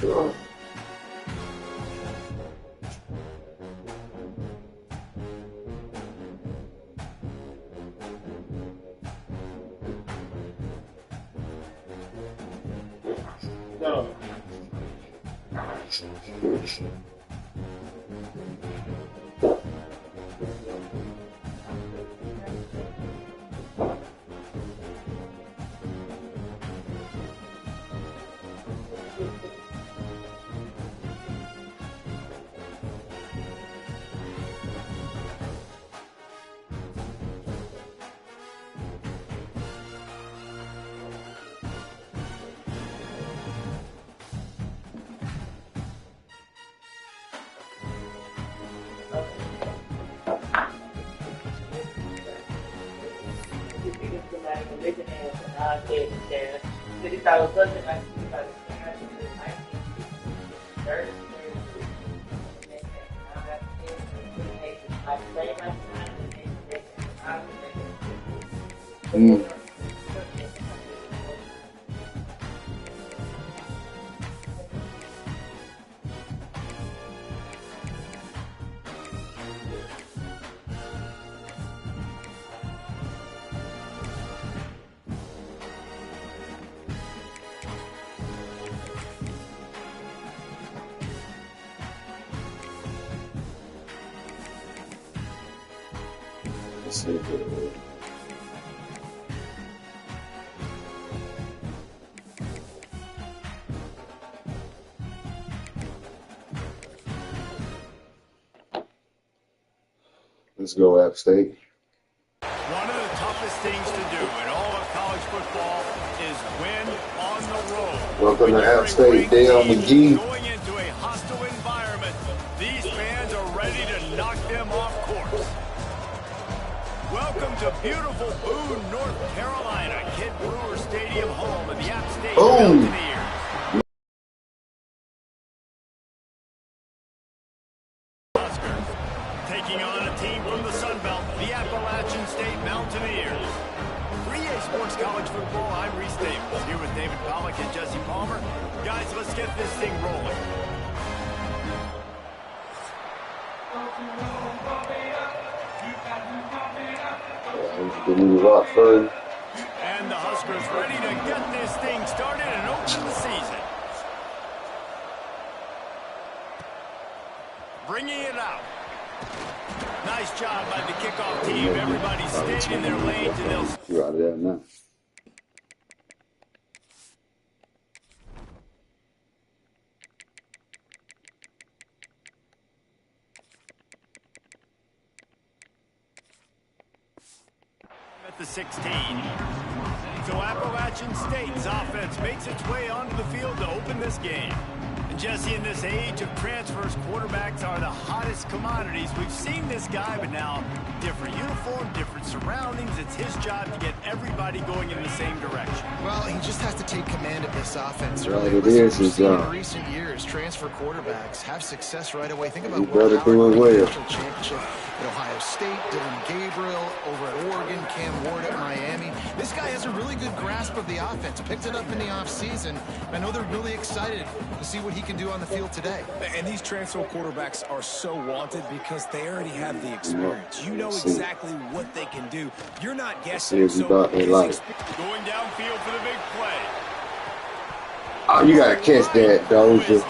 No. Let's go, App State. One of the toughest things to do in all of college football is win on the road. Welcome to App State, Dale McGee. Going into a hostile environment, these fans are ready to knock them off course. Welcome to beautiful Boone, North Carolina, Kid Brewer Stadium, home of the App State Mountaineers. Taking on a team from the Sun Belt, the Appalachian State Mountaineers. 3A Sports College Football, I'm Reese Davis, here with David Pollack and Jesse Palmer. Guys, let's get this thing rolling. Give me the rock first. And the Huskers ready to get this thing started and open the season. Bringing it out. Nice job by the kickoff team. Everybody staying in their lanes and they'll... You're out of there now. At the 16. So Appalachian State's offense makes its way onto the field to open this game. And Jesse, in this age of transfers, quarterbacks are the hottest commodities. We've seen this guy, but now different uniform, different surroundings. It's his job to get everybody going in the same direction. Well, he just has to take command of this offense. Right, it is his job. In recent years, transfer quarterbacks have success right away. Think about You better do it well. National championship at Ohio State, Dylan Gabriel over at Oregon, Cam Ward at Miami. This guy has a really good grasp of the offense. Picked it up in the offseason. I know they're really excited to see what he can do on the field today. And these transfer quarterbacks are so wanted because they already have the experience. You know exactly what they can do. You're not guessing. So going downfield for the big play. Oh, you gotta catch that, Doja.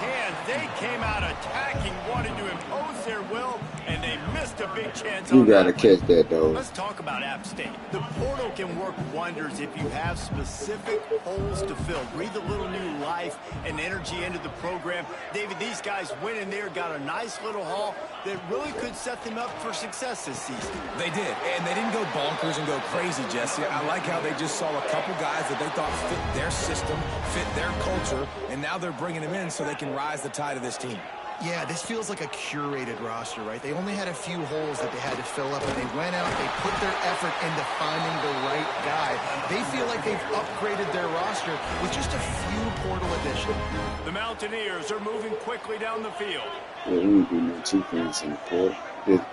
They came out attacking, wanted to impose their will, and they missed a big chance. You gotta catch that, Doja. Let's talk about App State. The portal can work wonders if you have specific holes to fill. Breathe a little new life and energy into the program. David, these guys went in there, got a nice little haul that really could set them up for success this season. They did, and they didn't go bonkers and go crazy, Jesse. I like how they just saw a couple guys that they thought fit their system, fit their culture, and now they're bringing them in so they can rise the tide of this team. Yeah, this feels like a curated roster, right? They only had a few holes that they had to fill up, and they went out, they put their effort into finding the right guy. They feel like they've upgraded their roster with just a few portal additions. The Mountaineers are moving quickly down the field. Yeah, we need to do no two things in the court. Just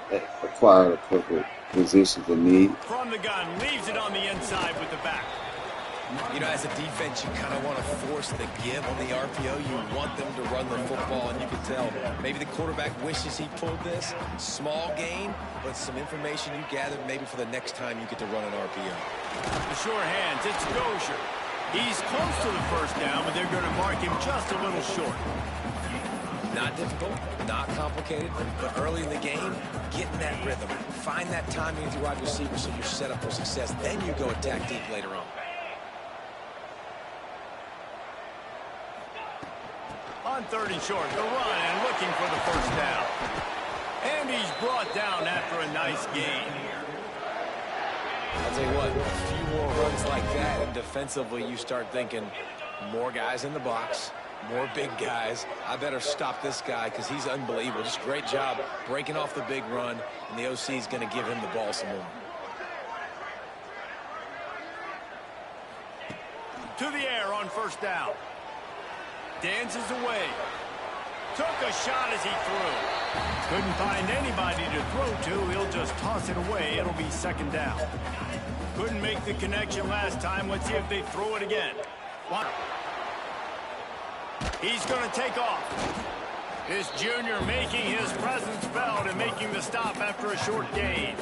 acquire a couple positions of need. From the gun, leaves it on the inside with the back. You know, as a defense, you kind of want to force the give on the RPO. You want them to run the football, and you can tell maybe the quarterback wishes he pulled this. Small gain, but some information you gathered maybe for the next time you get to run an RPO. The sure hands, it's Gosher. He's close to the first down, but they're going to mark him just a little short. Not difficult, not complicated, but early in the game, get in that rhythm. Find that timing with your wide receiver so you're set up for success. Then you go attack deep later on. On 3rd and short, the run and looking for the first down. And he's brought down after a nice gain. I'll tell you what, a few more runs like that, and defensively you start thinking more guys in the box, more big guys. I better stop this guy because he's unbelievable. Just great job breaking off the big run, and the OC is going to give him the ball some more. To the air on first down. Dances away. Took a shot as he threw. Couldn't find anybody to throw to. He'll just toss it away. It'll be 2nd down. Couldn't make the connection last time. Let's see if they throw it again. He's going to take off. This junior making his presence felt and making the stop after a short gain.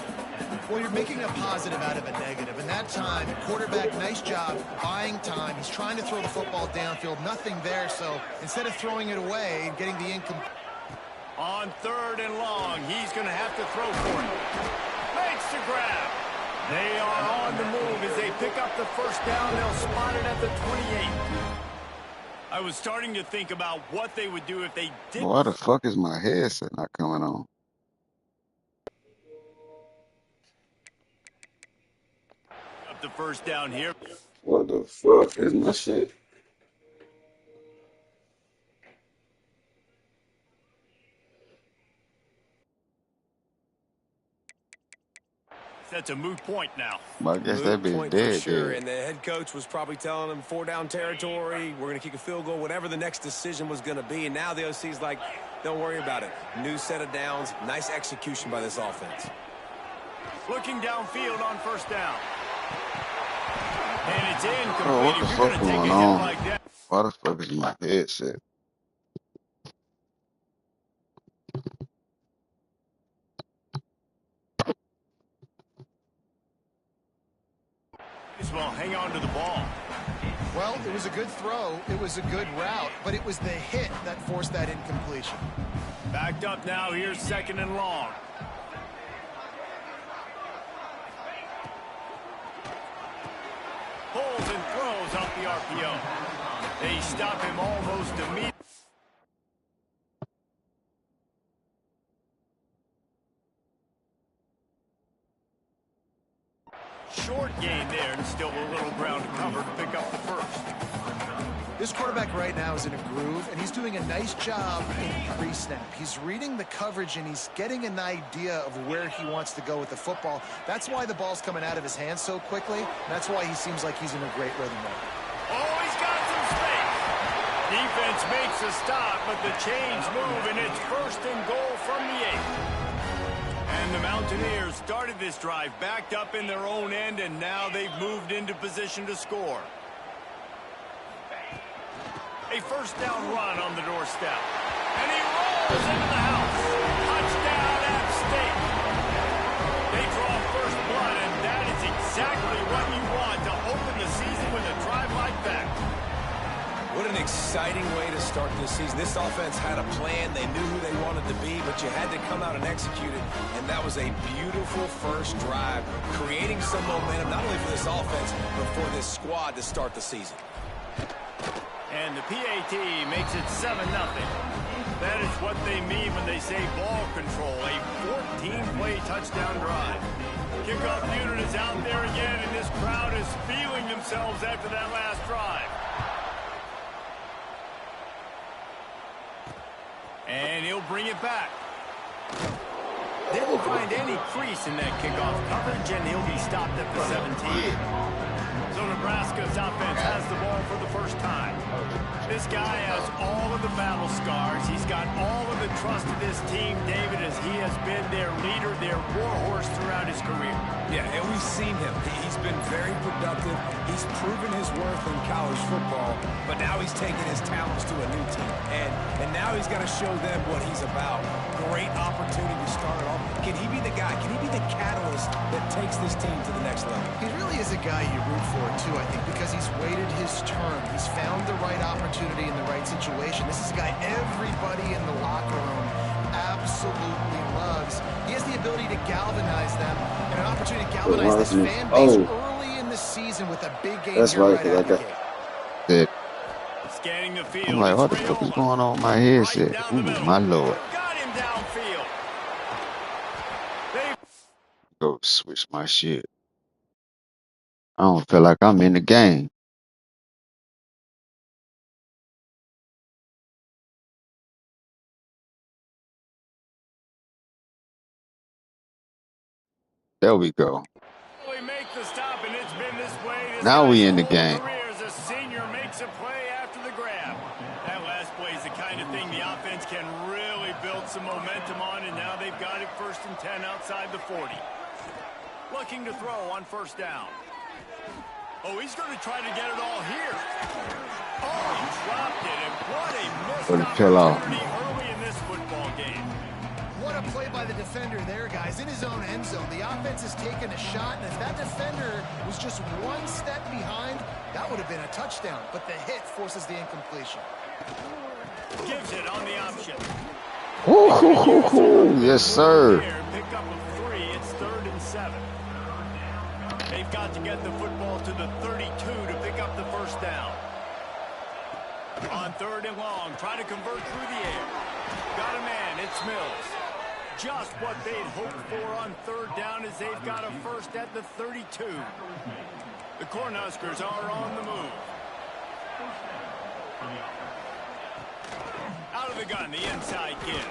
Well, you're making a positive out of a negative. And that time, quarterback, nice job buying time. He's trying to throw the football downfield. Nothing there, so instead of throwing it away and getting the incomplete. On 3rd and long, he's going to have to throw for it. Makes the grab. They are on the move as they pick up the first down. They'll spot it at the 28. I was starting to think about what they would do if they didn't. Why the fuck is my headset not coming on? Up the first down here. What the fuck is my shit? That's a moot point now. Well, I guess that bitch Point dead, for sure. dead. And the head coach was probably telling him 4-down territory. We're going to kick a field goal, whatever the next decision was going to be. And now the OC's like, don't worry about it. New set of downs. Nice execution by this offense. Looking downfield on first down. And it's incomplete. Oh, what the If you're fuck going to take a going hit on? like that. Why the fuck is my headset? Well, hang on to the ball. Well, it was a good throw. It was a good route, but it was the hit that forced that incompletion. Backed up now. Here's 2nd and long. Pulls and throws off the RPO. They stop him almost immediately. Short gain there, and still a little ground to cover to pick up the first. This quarterback right now is in a groove, and he's doing a nice job in pre-snap. He's reading the coverage, and he's getting an idea of where he wants to go with the football. That's why the ball's coming out of his hands so quickly. That's why he seems like he's in a great rhythm now. Oh, he's got some space. Defense makes a stop, but the chains move, and it's 1st and goal from the 8. And the Mountaineers started this drive backed up in their own end, and now they've moved into position to score. A first down run on the doorstep. And he rolls into the house. Touchdown, App State. They draw first blood, and that is exactly what you want to open the season with a drive like that. What an exciting way to start this season. This offense had a plan. They knew who they wanted to be, but you had to come out and execute it. And that was a beautiful first drive, creating some momentum, not only for this offense, but for this squad to start the season. And the PAT makes it 7-0. That is what they mean when they say ball control, a 14-play touchdown drive. Kickoff unit is out there again, and this crowd is feeling themselves after that last drive. And he'll bring it back. Then couldn't find any crease in that kickoff coverage, and he'll be stopped at the 17. So Nebraska's offense has the ball for the first time. This guy has all of the battle scars. He's got all of the trust of this team, David, as he has been their leader, their warhorse throughout his career. Yeah, and we've seen him. He's been very productive. He's proven his worth in college football, but now he's taking his talents to a new team. And now he's got to show them what he's about. Great opportunity to start it off. Can he be the guy? Can he be the catalyst that takes this team to the next level? He really is a guy you root for, too, I think, because he's waited his turn. He's found the right opportunity in the right situation. This is a guy everybody in the locker room absolutely loves. He has the ability to galvanize them and an opportunity to galvanize this fan base early in the season with a big game. That's right, because I got that. Scanning the field. I'm like, what the fuck is going on with my headset? Ooh, my Lord. Got him downfield. Go switch my shit. I don't feel like I'm in the game. There we go. We make the stop, and it's been this way. Now we in the game. As a senior makes a play after the grab. That last play is the kind of thing the offense can really build some momentum on, and now they've got it 1st and 10 outside the 40. Looking to throw on 1st down. Oh, he's going to try to get it all here. Oh, he dropped it, and what a missed opportunity early in this football game. What a play by the defender there, guys. In his own end zone, the offense has taken a shot, and if that defender was just one step behind, that would have been a touchdown. But the hit forces the incompletion. Gives it on the option. Ooh, yes, sir. Pick up a 3. It's 3rd and 7. They've got to get the football to the 32 to pick up the 1st down. On 3rd and long, trying to convert through the air. Got a man, it's Mills. Just what they'd hoped for on 3rd down as they've got a 1st at the 32. The Cornhuskers are on the move. Out of the gun, the inside give.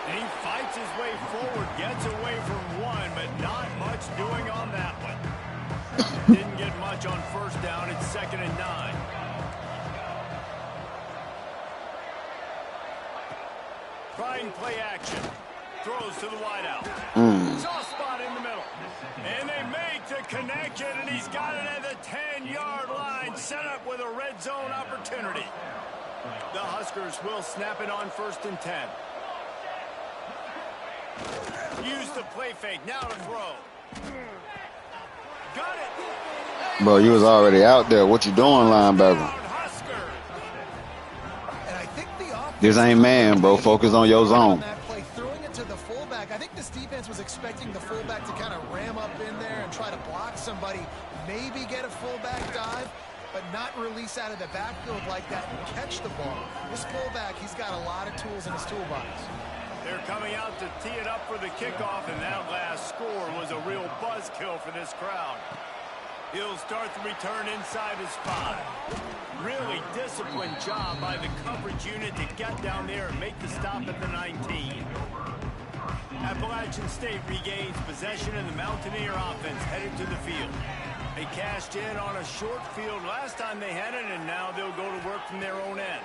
And he fights his way forward, gets away from one, but not much doing on that one. Didn't get much on 1st down. It's 2nd and 9. Trying play action. Throws to the wideout. Soft spot in the middle. And they make the connection, and he's got it at the 10-yard line, set up with a red zone opportunity. The Huskers will snap it on 1st and 10. Use the play fake. Now to throw. Got it. Bro, you was already out there. What you doing, linebacker? This ain't man, bro. Focus on your zone. Throwing it to the fullback. I think this defense was expecting the fullback to kind of ram up in there and try to block somebody, maybe get a fullback dive, but not release out of the backfield like that and catch the ball. This fullback, he's got a lot of tools in his toolbox. They're coming out to tee it up for the kickoff, and that last score was a real buzzkill for this crowd. He'll start the return inside his 5. Really disciplined job by the coverage unit to get down there and make the stop at the 19. Appalachian State regains possession, and the Mountaineer offense headed to the field. They cashed in on a short field last time they had it, and now they'll go to work from their own end.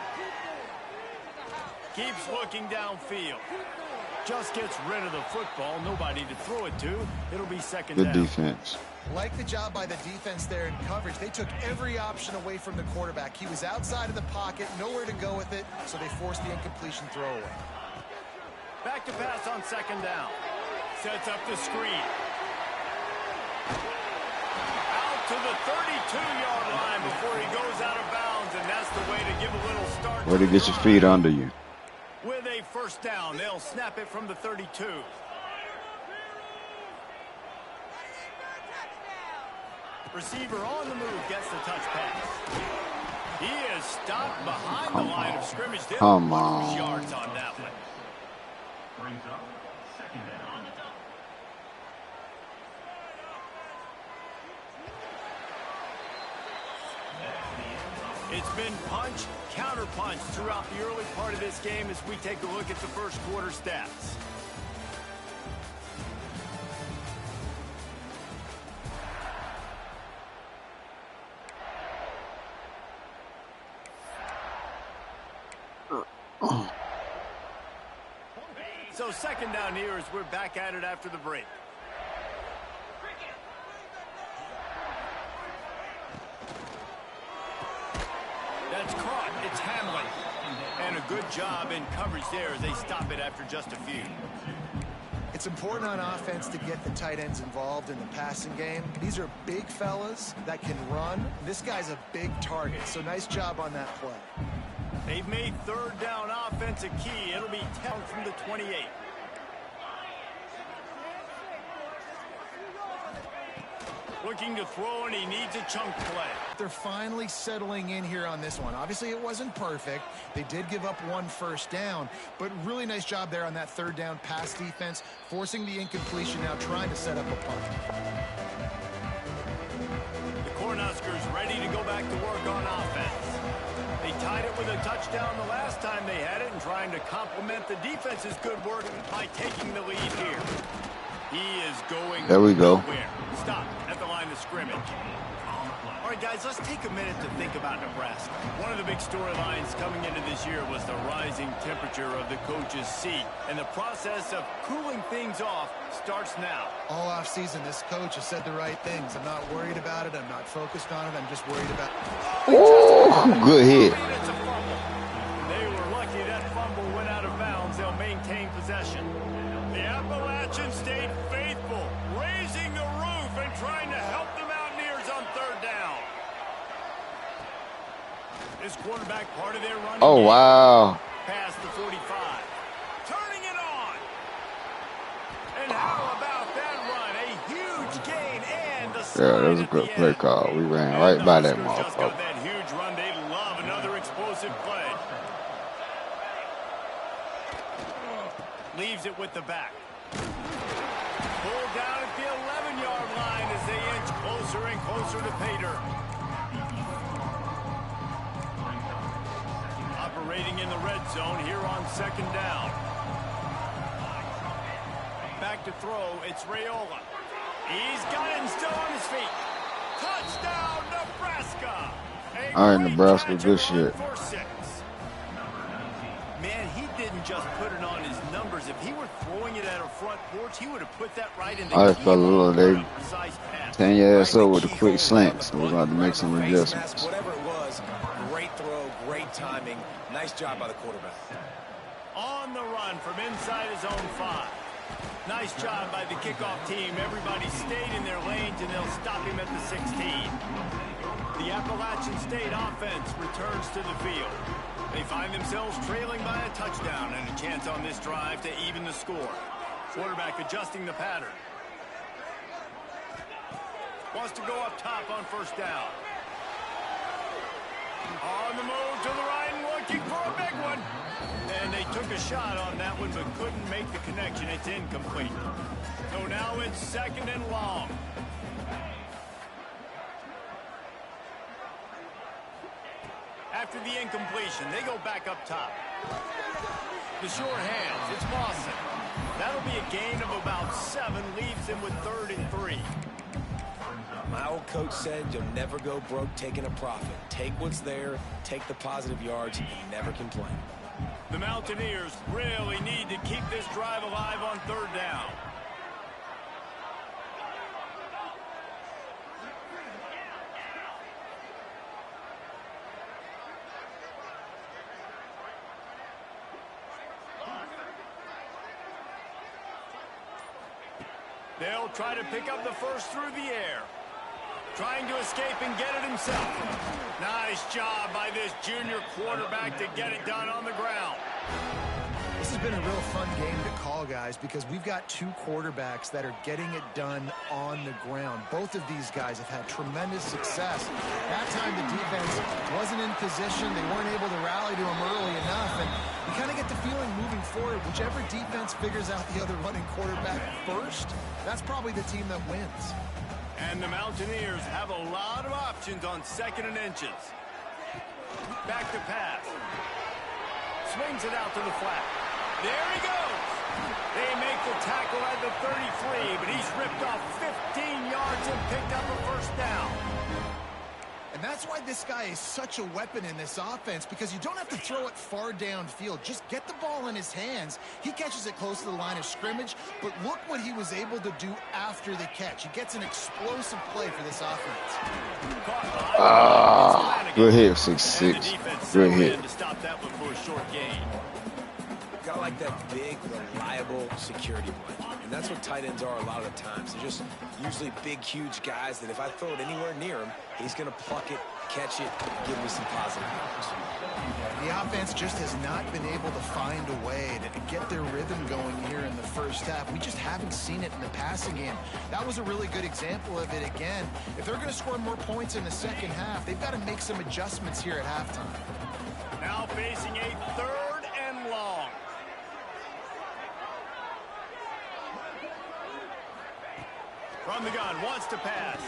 Keeps looking downfield. Just gets rid of the football. Nobody to throw it to. It'll be 2nd down. Good defense. Like the job by the defense there in coverage. They took every option away from the quarterback. He was outside of the pocket, nowhere to go with it, so they forced the incompletion throwaway. Back to pass on 2nd down. Sets up the screen. Out to the 32-yard line before he goes out of bounds, and that's the way to give a little start. Way to get your feet under you. With a 1st down, they'll snap it from the 32. Receiver on the move gets the touch pass. He is stopped behind the line of scrimmage. Come on. Yards on that one. It's been punch, counter punch throughout the early part of this game as we take a look at the 1st quarter stats. So second down here as we're back at it after the break. That's caught. It's Hamlin. And a good job in coverage there as they stop it after just a few. It's important on offense to get the tight ends involved in the passing game. These are big fellas that can run. This guy's a big target, so nice job on that play. They've made third down offense a key. It'll be 10 from the 28. Looking to throw, and he needs a chunk play. They're finally settling in here on this one. Obviously, it wasn't perfect. They did give up one first down, but really nice job there on that third down pass defense, forcing the incompletion, now trying to set up a punt. The Cornhuskers ready to go back to work on offense. They tied it with a touchdown the last time they had it and trying to complement the defense's good work by taking the lead here. He is going there we go. nowhere. Stop at the line of scrimmage. All right, guys, let's take a minute to think about Nebraska. One of the big storylines coming into this year was the rising temperature of the coach's seat, and the process of cooling things off starts now. All offseason, this coach has said the right things. I'm not worried about it. I'm not focused on it. I'm just worried about it. Ooh, good hit. It's a fumble. They were lucky that fumble went out of bounds. They'll maintain possession. The Appalachian State faithful raising the roof and trying to help the Mountaineers on third down. This quarterback part of their running Oh, game. wow. Past the 45. Turning it on. And how about that run? A huge gain and the Yeah, that was a good play call. We ran right by that Huskers just got motherfucker. that huge run. They love another explosive play. Leaves it with the back. Pulled down at the 11-yard line as they inch closer and closer to pay dirt. Operating in the red zone here on second down. Back to throw, it's Raiola. He's got it and still on his feet. Touchdown, Nebraska! All right, Nebraska, good shit. For 6. Man, he didn't just put it on his numbers. If he were throwing it at a front porch, he would have put that right in the All right, fellas, they precise pass. tan your ass up with a quick slant, so we're going to make some adjustments. Whatever it was, great throw, great timing. Nice job by the quarterback. On the run from inside his own 5. Nice job by the kickoff team. Everybody stayed in their lanes, and they'll stop him at the 16. The Appalachian State offense returns to the field. They find themselves trailing by a touchdown and a chance on this drive to even the score. Quarterback adjusting the pattern. Wants to go up top on first down. On the move to the right and looking for a big one. And they took a shot on that one but couldn't make the connection. It's incomplete. So now it's second and long. After the incompletion, they go back up top. The short hands, it's Lawson. That'll be a gain of about 7, leaves him with 3rd and 3. My old coach said you'll never go broke taking a profit. Take what's there, take the positive yards, and never complain. The Mountaineers really need to keep this drive alive on third down. They'll try to pick up the first through the air. Trying to escape and get it himself. Nice job by this junior quarterback to get it done on the ground. This has been a real fun game to call, guys, because we've got 2 quarterbacks that are getting it done on the ground. Both of these guys have had tremendous success. That time the defense wasn't in position. They weren't able to rally to him early enough. And you kind of get the feeling moving forward, whichever defense figures out the other running quarterback first, that's probably the team that wins. And the Mountaineers have a lot of options on 2nd and inches. Back to pass. Swings it out to the flat. There he goes. They make the tackle at the 33, but he's ripped off 15 yards and picked up a first down. And that's why this guy is such a weapon in this offense, because you don't have to throw it far downfield. Just get the ball in his hands. He catches it close to the line of scrimmage, but look what he was able to do after the catch. He gets an explosive play for this offense. Good hit, 6'6". Good hit. To stop that one for a short gain. Got like that big, reliable security blanket. And that's what tight ends are a lot of the times. They're just usually big, huge guys that if I throw it anywhere near him, he's going to pluck it, catch it, and give me some positive yards. The offense just has not been able to find a way to get their rhythm going here in the first half. We just haven't seen it in the passing game. That was a really good example of it again. If they're going to score more points in the second half, they've got to make some adjustments here at halftime. Now facing a 3rd and long. From the gun, wants to pass.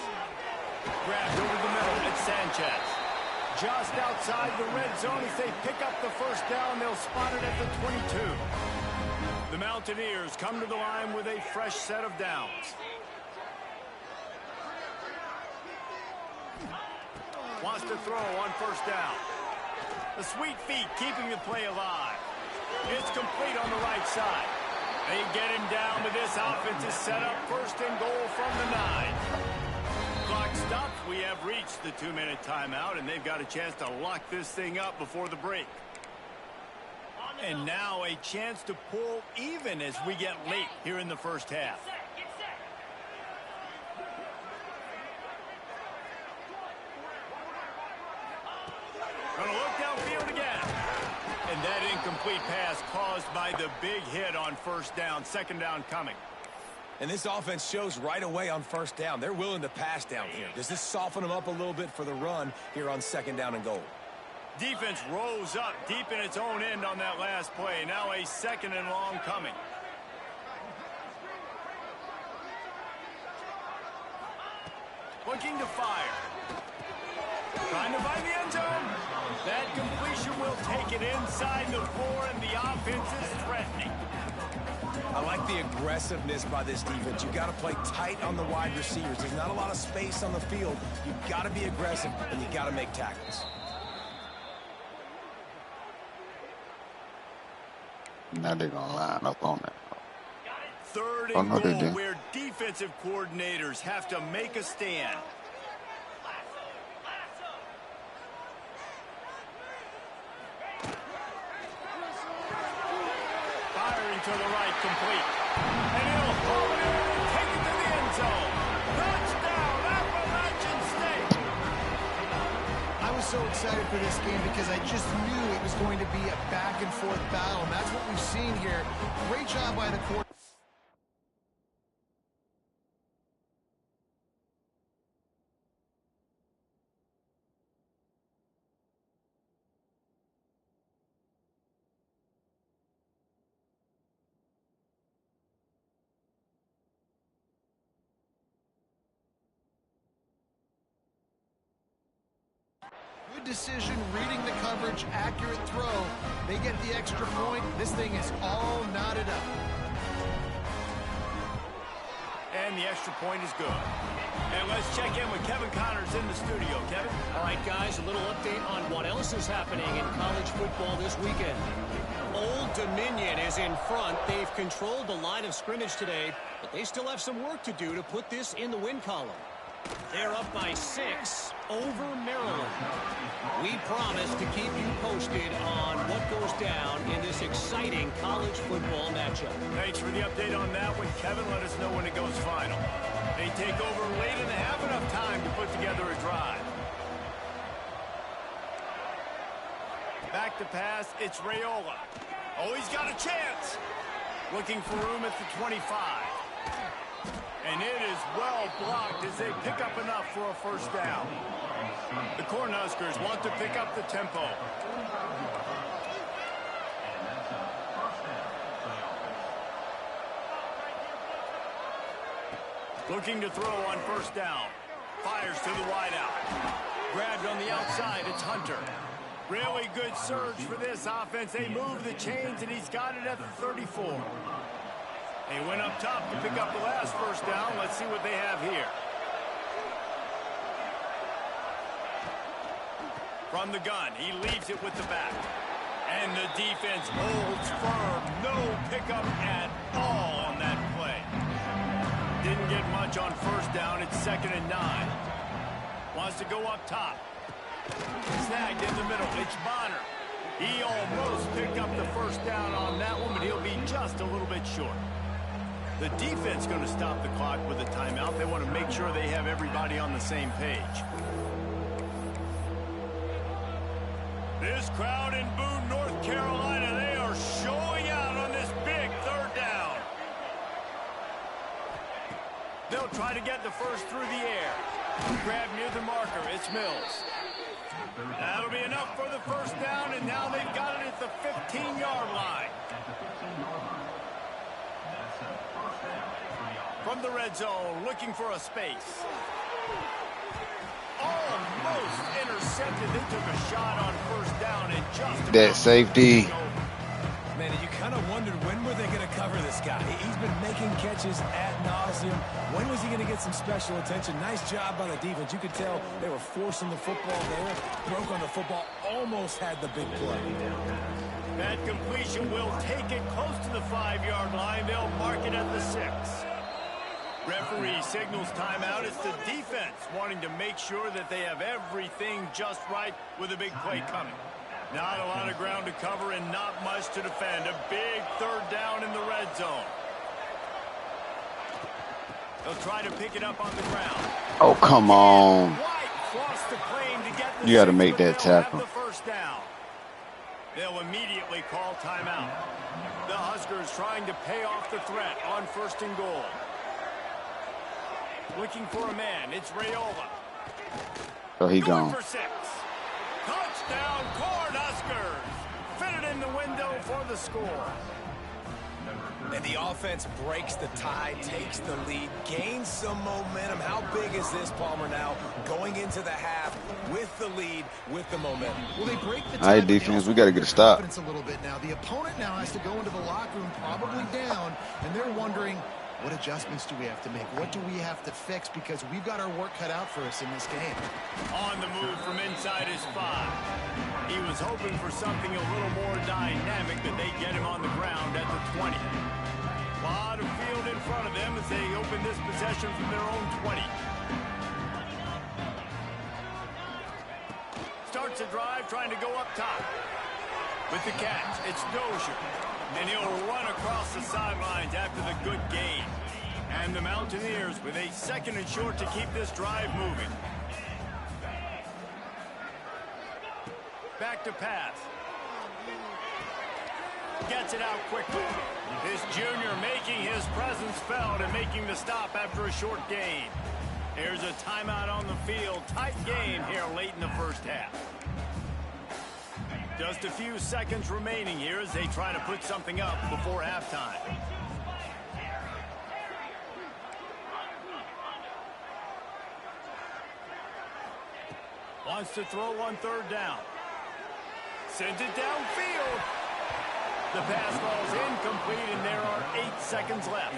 Grabbed over the middle, it's Sanchez. Just outside the red zone as they pick up the first down. They'll spot it at the 22. The Mountaineers come to the line with a fresh set of downs. Wants to throw on first down. The sweet feet keeping the play alive. It's complete on the right side. They get him down, but this offense is set up 1st and goal from the 9. Clock stops. We have reached the 2-minute timeout, and they've got a chance to lock this thing up before the break. And now a chance to pull even as we get late here in the first half. Gonna look downfield again. And that incomplete pass caused by the big hit on first down. 2nd down coming. And this offense shows right away on first down. They're willing to pass down here. Does this soften them up a little bit for the run here on 2nd down and goal? Defense rose up deep in its own end on that last play. Now a 2nd and long coming. Looking to fire. Trying to find the end zone. That completion will take it inside the 4, and the offense is threatening. I like the aggressiveness by this defense. You've got to play tight on the wide receivers. There's not a lot of space on the field. You've got to be aggressive, and you've got to make tackles. Now they're going to line up on that. 3rd and goal where defensive coordinators have to make a stand. Firing to the right, complete. And he'll hold it and take it to the end zone. Touchdown, Appalachian State. I was so excited for this game because I just knew it was going to be a back-and-forth battle, and that's what we've seen here. Great job by the quarterback. Good decision, reading the coverage, accurate throw. They get the extra point. This thing is all knotted up. And the extra point is good. And let's check in with Kevin Connors in the studio. Kevin? All right, guys, a little update on what else is happening in college football this weekend. Old Dominion is in front. They've controlled the line of scrimmage today, but they still have some work to do to put this in the win column. They're up by 6 over Maryland. We promise to keep you posted on what goes down in this exciting college football matchup. Thanks for the update on that one, Kevin. Let us know when it goes final. They take over late and they have enough time to put together a drive. Back to pass, it's Raiola. Oh, he's got a chance. Looking for room at the 25. And it is well blocked as they pick up enough for a first down. The Cornhuskers want to pick up the tempo. Looking to throw on first down. Fires to the wideout. Grabbed on the outside, it's Hunter. Really good surge for this offense. They move the chains, and he's got it at the 34. They went up top to pick up the last first down. Let's see what they have here. From the gun, he leaves it with the back. And the defense holds firm. No pickup at all on that play. Didn't get much on first down. It's 2nd and 9. Wants to go up top. Snagged in the middle. It's Bonner. He almost picked up the first down on that one, but he'll be just a little bit short. The defense going to stop the clock with a timeout. They want to make sure they have everybody on the same page. This crowd in Boone, North Carolina, they are showing out on this big 3rd down. They'll try to get the first through the air. Grab near the marker. It's Mills. That'll be enough for the first down, and now they've got it at the 15-yard line. From the red zone, looking for a space. Almost intercepted. They took a shot on first down and just that safety. Man, you kind of wondered when were they going to cover this guy. He's been making catches ad nauseum. When was he going to get some special attention? Nice job by the defense. You could tell they were forcing the football there. Broke on the football. Almost had the big play. That completion will take it close to the 5-yard line. They'll mark it at the 6. Referee signals timeout. It's the defense wanting to make sure that they have everything just right with a big play coming. Not a lot of ground to cover and not much to defend. A big 3rd down in the red zone. They'll try to pick it up on the ground. Oh, come on. You got to make that tackle. The first down. They'll immediately call timeout. The Huskers trying to pay off the threat on 1st and goal. Looking for a man. It's Raiola. Oh, he gone. For 6. Touchdown, Cornhuskers. Fitted in the window for the score. And the offense breaks the tie, takes the lead, gains some momentum. How big is this, Palmer, now? Going into the half with the lead, with the momentum. Well, they break the tie. All right, defense, we got to get a stop. A little bit now. The opponent now has to go into the locker room, probably down, and they're wondering, what adjustments do we have to make? What do we have to fix? Because we've got our work cut out for us in this game. On the move from inside his 5. He was hoping for something a little more dynamic, but they get him on the ground at the 20. A lot of field in front of them as they open this possession from their own 20. Starts a drive trying to go up top. With the catch, it's Dozier. And he'll run across the sidelines after the good gain. And the Mountaineers with a 2nd and short to keep this drive moving. Back to pass. Gets it out quickly. This junior making his presence felt and making the stop after a short gain. Here's a timeout on the field. Tight game here late in the first half. Just a few seconds remaining here as they try to put something up before halftime. Wants to throw on 3rd down. Sends it downfield. The pass falls incomplete, and there are 8 seconds left.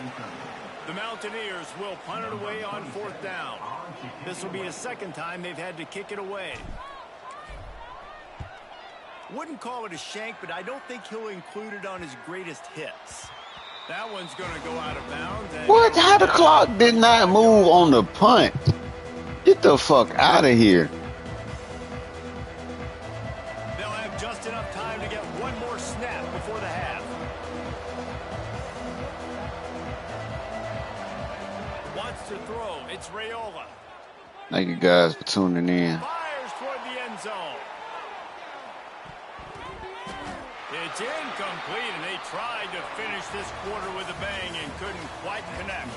The Mountaineers will punt it away on 4th down. This will be a 2nd time they've had to kick it away. Wouldn't call it a shank, but I don't think he'll include it on his greatest hits. That one's going to go out of bounds. What? How the clock did not move on the punt? Get the fuck out of here. They'll have just enough time to get one more snap before the half. Wants to throw. It's Raiola. Thank you guys for tuning in. Fires toward the end zone. It's incomplete, and they tried to finish this quarter with a bang and couldn't quite connect.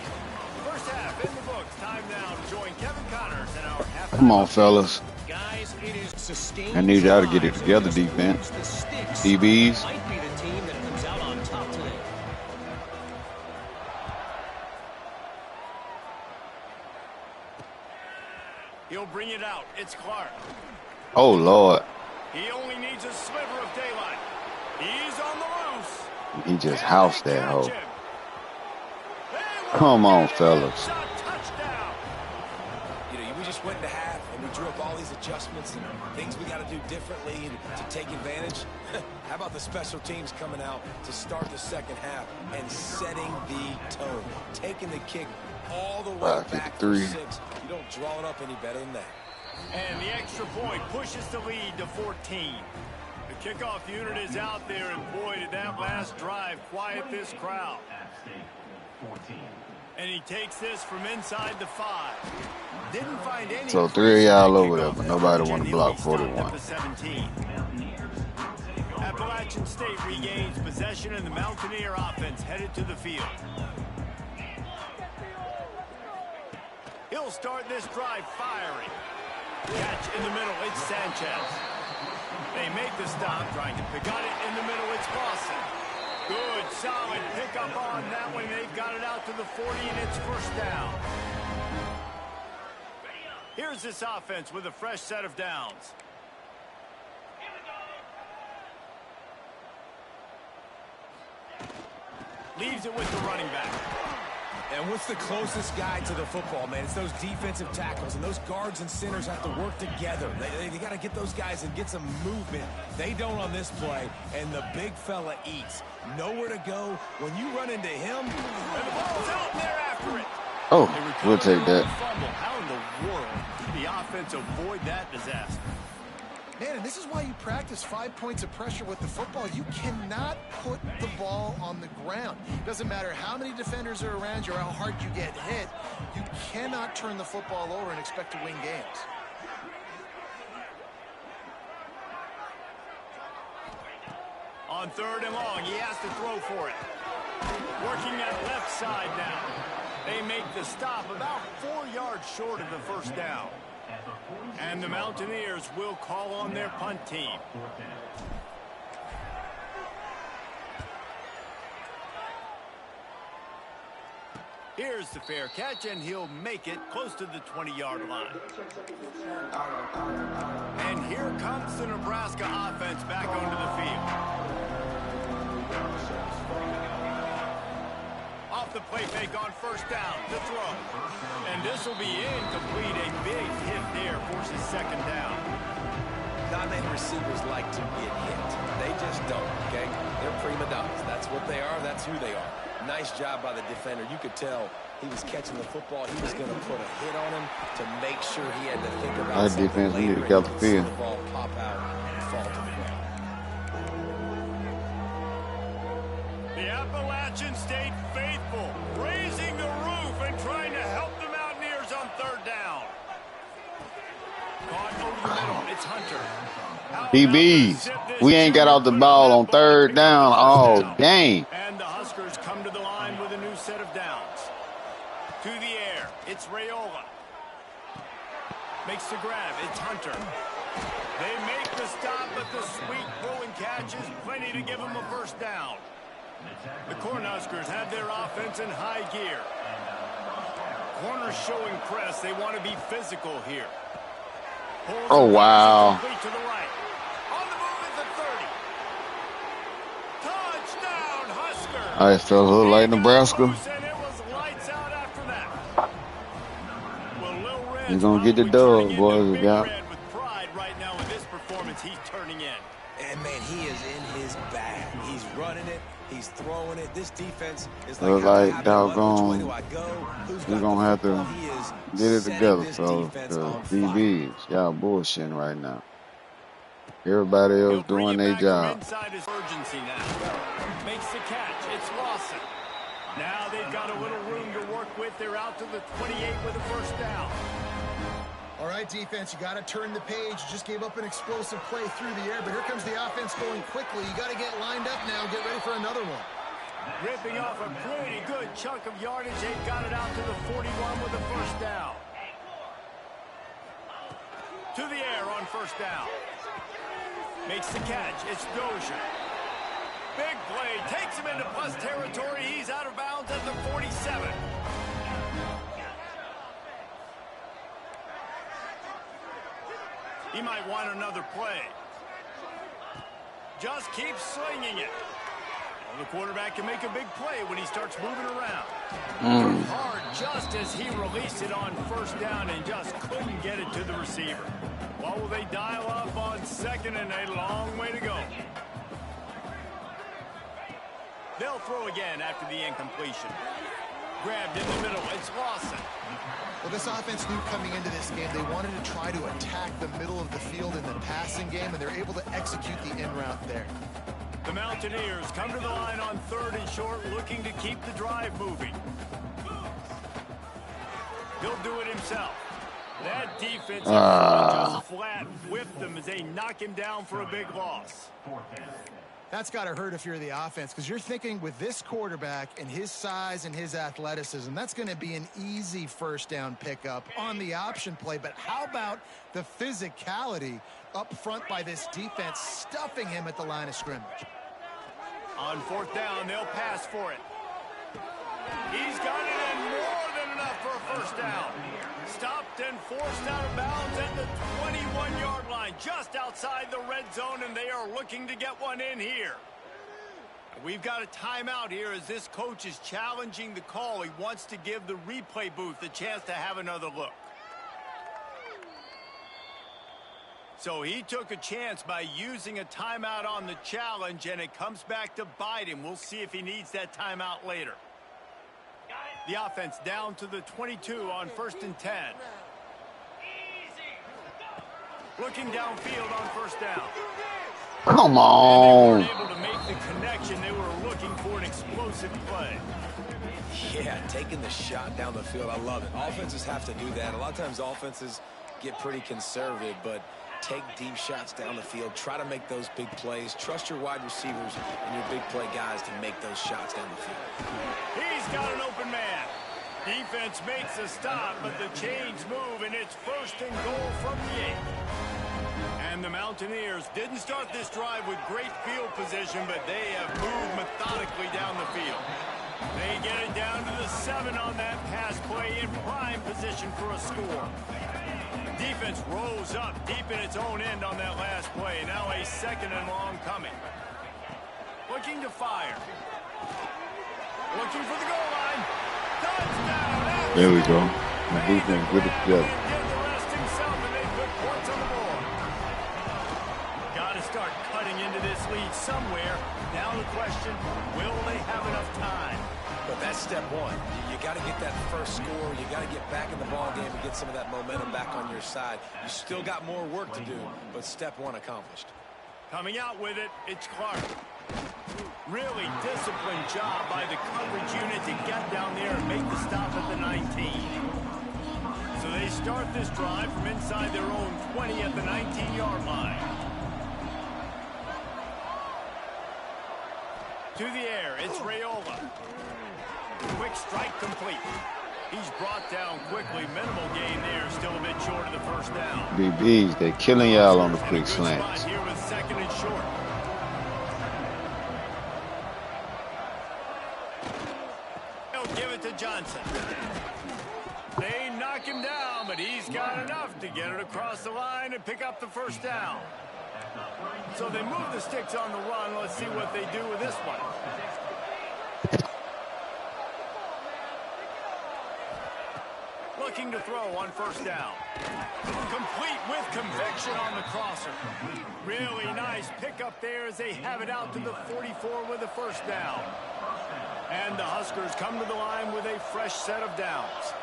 First half in the books. Time now to join Kevin Connors in our half. Come on, fellas. Guys, it is sustained. I need y'all to get it together, defense. DBs. Might be the team that comes out on top today. He'll bring it out. It's Clark. Oh, Lord. He only needs a sliver of daylight. He's on the loose. He just housed that hoe. Come on, fellas. You know, we just went to half, and we drew up all these adjustments and things we got to do differently to take advantage? How about the special teams coming out to start the second half and setting the tone, taking the kick all the way back for 6. You don't draw it up any better than that. And the extra point pushes the lead to 14. The kickoff unit is out there, and boy, did that last drive quiet this crowd. And he takes this from inside the 5. Didn't find any. So 3 of y'all over there, but nobody want to block 41. Appalachian State regains possession, and the Mountaineer offense headed to the field. He'll start this drive firing. Catch in the middle, it's Sanchez. They make the stop, trying to pick. Got it in the middle, it's Lawson. Good, solid pickup on that one. They've got it out to the 40, and it's first down. Here's this offense with a fresh set of downs. Leaves it with the running back. And what's the closest guy to the football, man? It's those defensive tackles, and those guards and centers have to work together. They got to get those guys and get some movement. They don't on this play, and the big fella eats. Nowhere to go. When you run into him, and the ball's out, and they're after it. Oh, we'll take that. How in the world did the offense avoid that disaster? Man, and this is why you practice 5 points of pressure with the football. You cannot put the ball on the ground. Doesn't matter how many defenders are around you or how hard you get hit. You cannot turn the football over and expect to win games. On 3rd and long, he has to throw for it. Working that left side now. They make the stop about 4 yards short of the first down. And the Mountaineers will call on their punt team. Here's the fair catch, and he'll make it close to the 20-yard line. And here comes the Nebraska offense back onto the field. Off the play fake on first down to throw. And this will be incomplete. A big hit there forces second down. Not many receivers like to get hit. They just don't, okay? They're prima donnas. That's what they are. That's who they are. Nice job by the defender. You could tell he was catching the football. He was going to put a hit on him to make sure he had to think about that defense needed to get the field. The ball pop out and fall to the ground. The Appalachian State faithful raising the roof and trying to help the Mountaineers on 3rd down. Caught over the middle. It's Hunter. DBs, we ain't got off the ball on 3rd down all game. And the Huskers come to the line with a new set of downs. To the air, it's Raiola. Makes the grab, it's Hunter. They make the stop, but the sweet throw and catch is plenty to give them a first down. The Cornhuskers have their offense in high gear. Corners showing press. They want to be physical here. Pulls oh, wow. complete to the right. On the move at the 30. Touchdown, Huskers. I just felt a little like Nebraska. And it was lights out after that. Well, Lil Red's You're going to get the probably dub, turning boys. into We Big got Red with pride right now in this performance he's turning in. And, man, he is in his bag. He's running it. He's throwing it. This defense is Look like doggone. We're going to have to get it together. So, the DBs, y'all bullshitting right now. Everybody else doing their job. Urgency now. Makes the catch. It's Lawson. Now they've got a little room to work with. They're out to the 28 with a first down. All right, defense, you got to turn the page. You just gave up an explosive play through the air, but here comes the offense going quickly. You got to get lined up now and get ready for another one. Ripping off a pretty good chunk of yardage. They've got it out to the 41 with a first down. To the air on first down. Makes the catch. It's Dozier. Big play. Takes him into plus territory. He's out of bounds at the 47. He might want another play. Just keep slinging it. Well, the quarterback can make a big play when he starts moving around. Hard just as he released it on first down and just couldn't get it to the receiver. What will they dial up on second and a long way to go? They'll throw again after the incompletion. Grabbed in the middle. It's Lawson. Well, this offense knew coming into this game they wanted to try to attack the middle of the field in the passing game, and they're able to execute the in route there. The Mountaineers come to the line on 3rd and short, looking to keep the drive moving. He'll do it himself. That defense just flat whipped them as they knock him down for a big loss. That's got to hurt if you're the offense, because you're thinking with this quarterback and his size and his athleticism, that's going to be an easy first down pickup on the option play. But how about the physicality up front by this defense, stuffing him at the line of scrimmage? On 4th down, they'll pass for it. He's got it in more than enough for a first down. Stopped and forced out of bounds at the 21-yard line, just outside the red zone, and they are looking to get one in here. We've got a timeout here as this coach is challenging the call. He wants to give the replay booth a chance to have another look. So he took a chance by using a timeout on the challenge, and it comes back to bite him. We'll see if he needs that timeout later. The offense down to the 22 on 1st and 10. Looking downfield on 1st down. Come on. And they weren't able to make the connection. They were looking for an explosive play. Yeah, taking the shot down the field. I love it. Offenses have to do that. A lot of times offenses get pretty conservative, but take deep shots down the field. Try to make those big plays. Trust your wide receivers and your big play guys to make those shots down the field. He's got an open man. Defense makes a stop, but the chains move, and it's 1st and goal from the 8. And the Mountaineers didn't start this drive with great field position, but they have moved methodically down the field. They get it down to the 7 on that pass play in prime position for a score. Defense rose up deep in its own end on that last play. Now a 2nd and long coming. Looking to fire. Looking for the goal line. Touchdown. There we go. The defense good together. Did the rest himself, and they put points on the board. Got to start cutting into this lead somewhere. Now the question, will they have enough time? But that's step one. You got to get that first score. You got to get back in the ball game and get some of that momentum back on your side. You still got more work to do, but step one accomplished. Coming out with it, it's Clark. Really disciplined job by the coverage unit to get down there and make the stop at the 19. So they start this drive from inside their own 20 at the 19-yard line. To the air, it's Raiola. Quick strike complete. He's brought down quickly. Minimal gain there. Still a bit short of the first down. BBs, they're killing y'all on the quick slants. Here with 2nd and short. They'll give it to Johnson. They knock him down, but he's got enough to get it across the line and pick up the first down. So they move the sticks on the run. Let's see what they do with this one. Looking to throw on 1st down. Complete with conviction on the crosser. Really nice pickup there as they have it out to the 44 with the first down. And the Huskers come to the line with a fresh set of downs.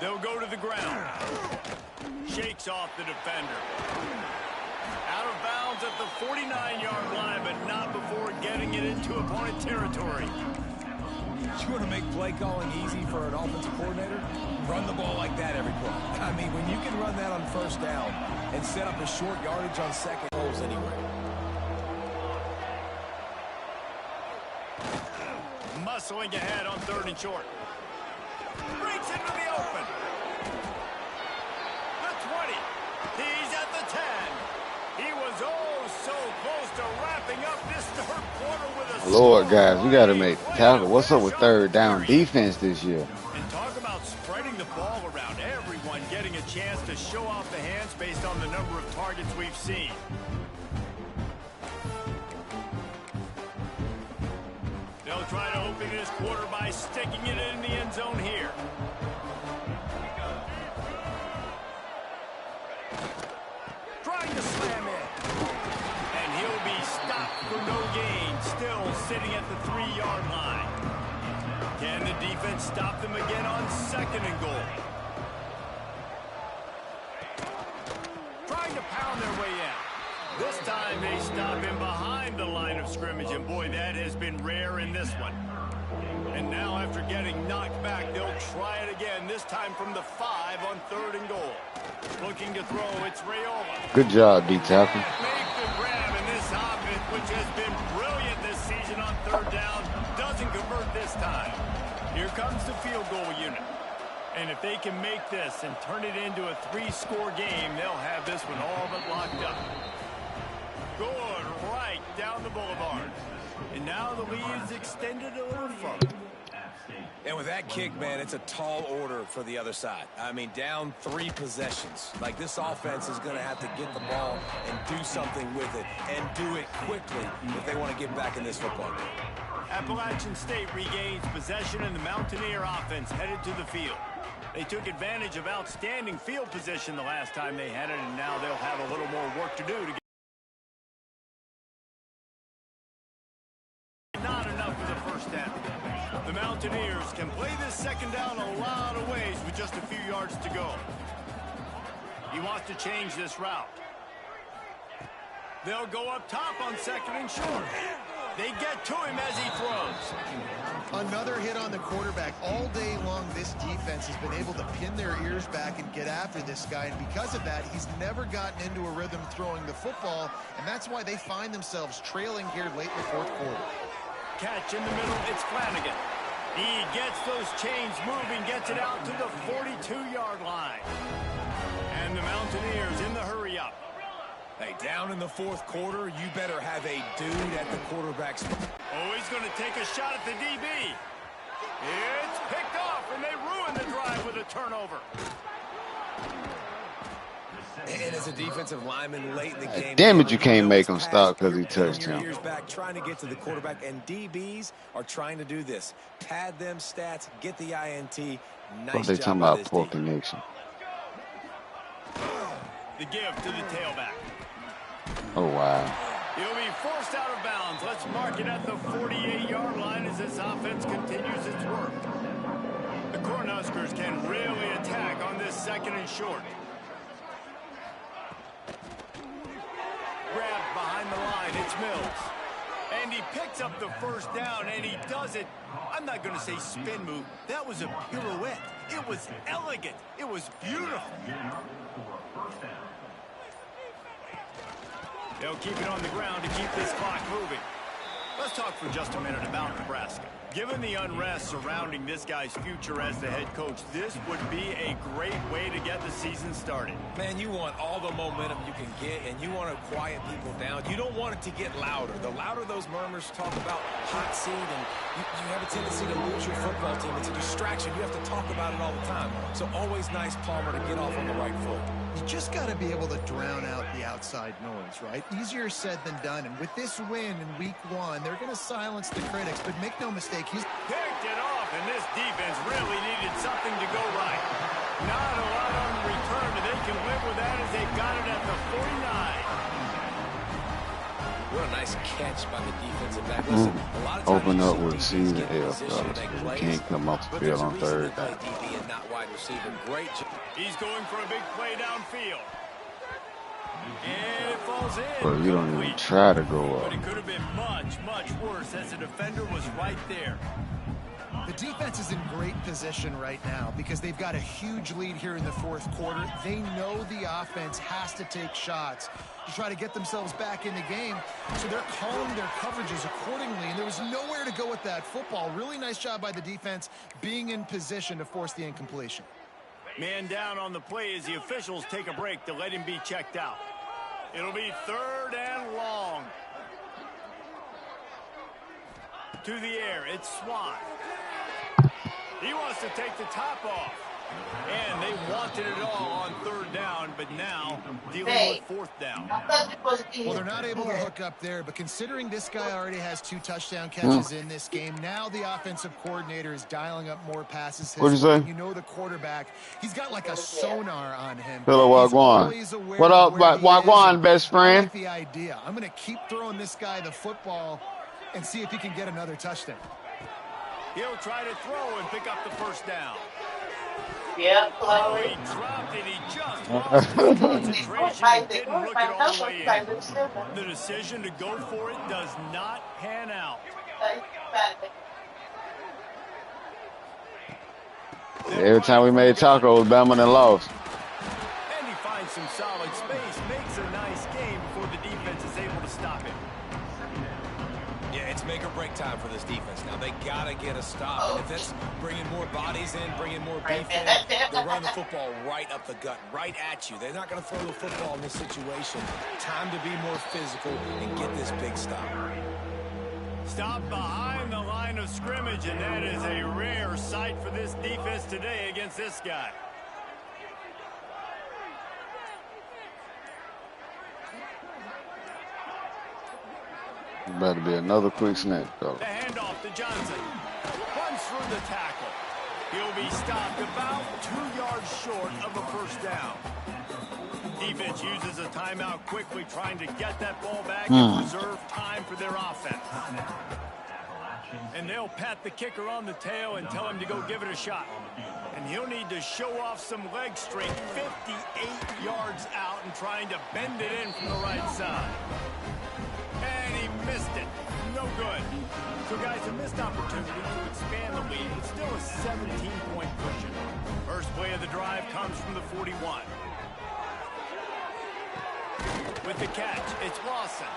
They'll go to the ground. Shakes off the defender. Out of bounds at the 49-yard line, but not before getting it into opponent territory. You want to make play calling easy for an offensive coordinator? Run the ball like that every play. I mean, when you can run that on 1st down and set up a short yardage on 2nd, goals anyway. Muscling ahead on 3rd and short. Breaks into the open. The 20. He's at the 10. He was so close to wrapping up this 3rd quarter with a Lord, guys, we got to make tackle. What's up with 3rd down defense this year? And talk about spreading the ball around. Everyone getting a chance to show off the hands based on the number of targets we've seen. try to open this quarter by sticking it in the end zone here. Trying to slam it. And he'll be stopped for no gain, still sitting at the 3-yard line. Can the defense stop them again on 2nd and goal? Trying to pound their way in. This time they stop him behind the line of scrimmage, and boy, that has been rare in this one. And now after getting knocked back, they'll try it again, this time from the 5 on 3rd and goal. Looking to throw, it's Rayola. Good job, D-Tackle. Make the grab, and this offense, which has been brilliant this season on 3rd down, doesn't convert this time. Here comes the field goal unit. And if they can make this and turn it into a 3-score game, they'll have this one all but locked up. Good, right down the boulevard. And now the lead's extended a little further. And with that kick, man, it's a tall order for the other side. I mean, down 3 possessions. Like, this offense is going to have to get the ball and do something with it, and do it quickly if they want to get back in this football game. Appalachian State regains possession, and the Mountaineer offense headed to the field. They took advantage of outstanding field position the last time they had it, and now they'll have a little more work to do to get. Not enough for the first down. The Mountaineers can play this 2nd down a lot of ways with just a few yards to go. He wants to change this route. They'll go up top on 2nd and short. They get to him as he throws. Another hit on the quarterback. All day long, this defense has been able to pin their ears back and get after this guy. And because of that, he's never gotten into a rhythm throwing the football. And that's why they find themselves trailing here late in the 4th quarter. Catch in the middle, it's Flanagan. He gets those chains moving, gets it out to the 42-yard line. And the Mountaineers in the hurry-up. Hey, down in the 4th quarter, you better have a dude at the quarterback spot. Oh, he's going to take a shot at the DB. It's picked off, and they ruin the drive with a turnover. And as a defensive lineman late in the game, Damn it, you can't make him stop because he touched him. Years back, trying to get to the quarterback, and DBs are trying to do this. Pad them stats, get the INT. Nice What they job talking by about? this Poor team. connection. The give to the tailback. Oh, wow. He'll be forced out of bounds. Let's mark it at the 48-yard line as this offense continues its work. The Cornhuskers can really attack on this 2nd and short. Grabbed behind the line, it's Mills. And he picks up the first down, and he does it. I'm not going to say spin move. That was a pirouette. It was elegant. It was beautiful. They'll keep it on the ground to keep this clock moving. Let's talk for just a minute about Nebraska. Given the unrest surrounding this guy's future as the head coach, this would be a great way to get the season started. Man, you want all the momentum you can get, and you want to quiet people down. You don't want it to get louder. The louder those murmurs talk about hot seat, and you have a tendency to lose your football team. It's a distraction. You have to talk about it all the time. So always nice, Palmer, to get off on the right foot. You just got to be able to drown out the outside noise, right? Easier said than done. And with this win in week 1, they're going to silence the critics. But make no mistake, he's picked it off, and this defense really needed something to go right. Not a lot on the return, but they can live with that as they've got it at the 49. What a nice catch by the defensive back. Listen, a lot of times Open you up see with DBs season get in F, position fellas. to make You plays, can't come off the but field there's a on reason 3rd they play down. DB and not wide receiver. Great job. He's going for a big play downfield. And it falls in. But you don't even try to go But up. it could have been much, much worse as the defender was right there. The defense is in great position right now because they've got a huge lead here in the 4th quarter. They know the offense has to take shots to try to get themselves back in the game. So they're calling their coverages accordingly, and there was nowhere to go with that football. Really nice job by the defense being in position to force the incompletion. Man down on the play as the officials take a break to let him be checked out. It'll be 3rd and long. To the air, it's Swan. He wants to take the top off. And they wanted it all on third down, but now dealing with fourth down. Well, they're not able to hook up there, but considering this guy already has 2 touchdown catches in this game, now the offensive coordinator is dialing up more passes his What'd you way. say? You know the quarterback, he's got like a sonar on him. Hello, He's Wagwan. always aware What of up, where he is, Wagwan, best I friend? like the idea. I'm going to keep throwing this guy the football and see if he can get another touchdown. He'll try to throw and pick up the first down. Yeah, Oh, he dropped it. He just lost his concentration and didn't look it all the way in. The decision to go for it does not pan out. Every time we made tacos, Bama and lost. And he finds some solid space, makes a nice game before the defense is able to stop him. Yeah, it's make or break time for this defense. Now, they got to get a stop. And if it's bringing more bodies in, bringing more beef in, they're running the football right up the gut, right at you. They're not going to throw the football in this situation. Time to be more physical and get this big stop. Stop behind the line of scrimmage, and that is a rare sight for this defense today against this guy. Better be another quick snap, though. The handoff to Johnson. Runs through the tackle. He'll be stopped about 2 yards short of a first down. Defense uses a timeout quickly, trying to get that ball back and preserve time for their offense. And they'll pat the kicker on the tail and tell him to go give it a shot. And he'll need to show off some leg strength, 58 yards out and trying to bend it in from the right side. And he missed it. No good. So, guys, a missed opportunity to expand the lead. It's still a 17-point cushion. First play of the drive comes from the 41. With the catch, it's Lawson.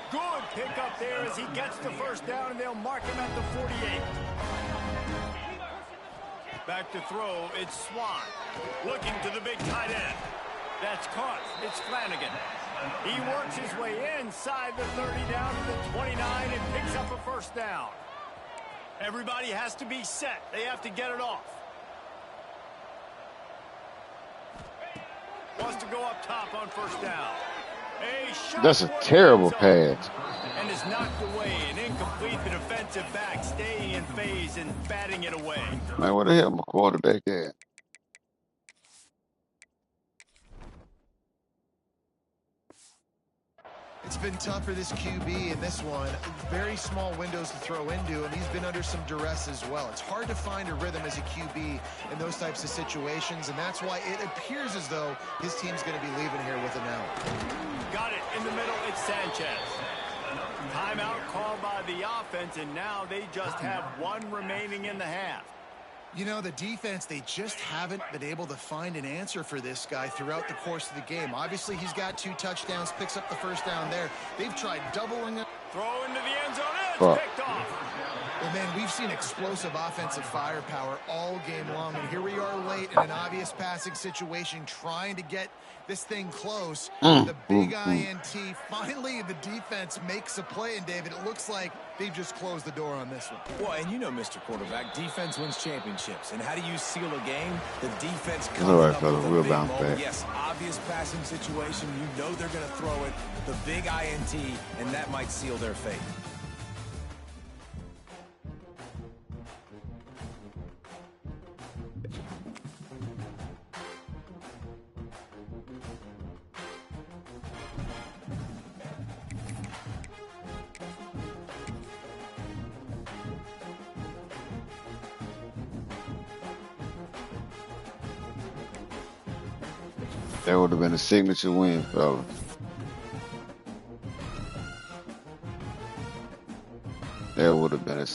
Good pickup there as he gets the first down, and they'll mark him at the 48. Back to throw, it's Swan. Looking to the big tight end. That's caught. It's Flanagan. He works his way inside the 30 down to the 29 and picks up a first down. Everybody has to be set. They have to get it off. Wants to go up top on first down. That's a terrible pass. And is knocked away and incomplete. The defensive back staying in phase and batting it away. Man, where the hell my quarterback at? It's been tough for this QB in this one. Very small windows to throw into, and he's been under some duress as well. It's hard to find a rhythm as a QB in those types of situations, and that's why it appears as though his team's going to be leaving here with an L. Got it in the middle. It's Sanchez. Timeout called by the offense, and now they just have one remaining in the half. You know, the defense, they just haven't been able to find an answer for this guy throughout the course of the game. Obviously, he's got 2 touchdowns, picks up the first down there. They've tried doubling it. Throw into the end zone. It's picked off. Well, man, we've seen explosive offensive firepower all game long, and here we are late in an obvious passing situation trying to get this thing close. The big INT. Finally, the defense makes a play, and David, it looks like they've just closed the door on this one. Well, and you know, Mr. Quarterback, defense wins championships. And how do you seal a game? The defense comes all right, up fellas, with a we'll big bounce moment. back. Yes, obvious passing situation. You know they're going to throw it. The big INT, and that might seal their fate. That would have been a signature win, fellas. That would have been a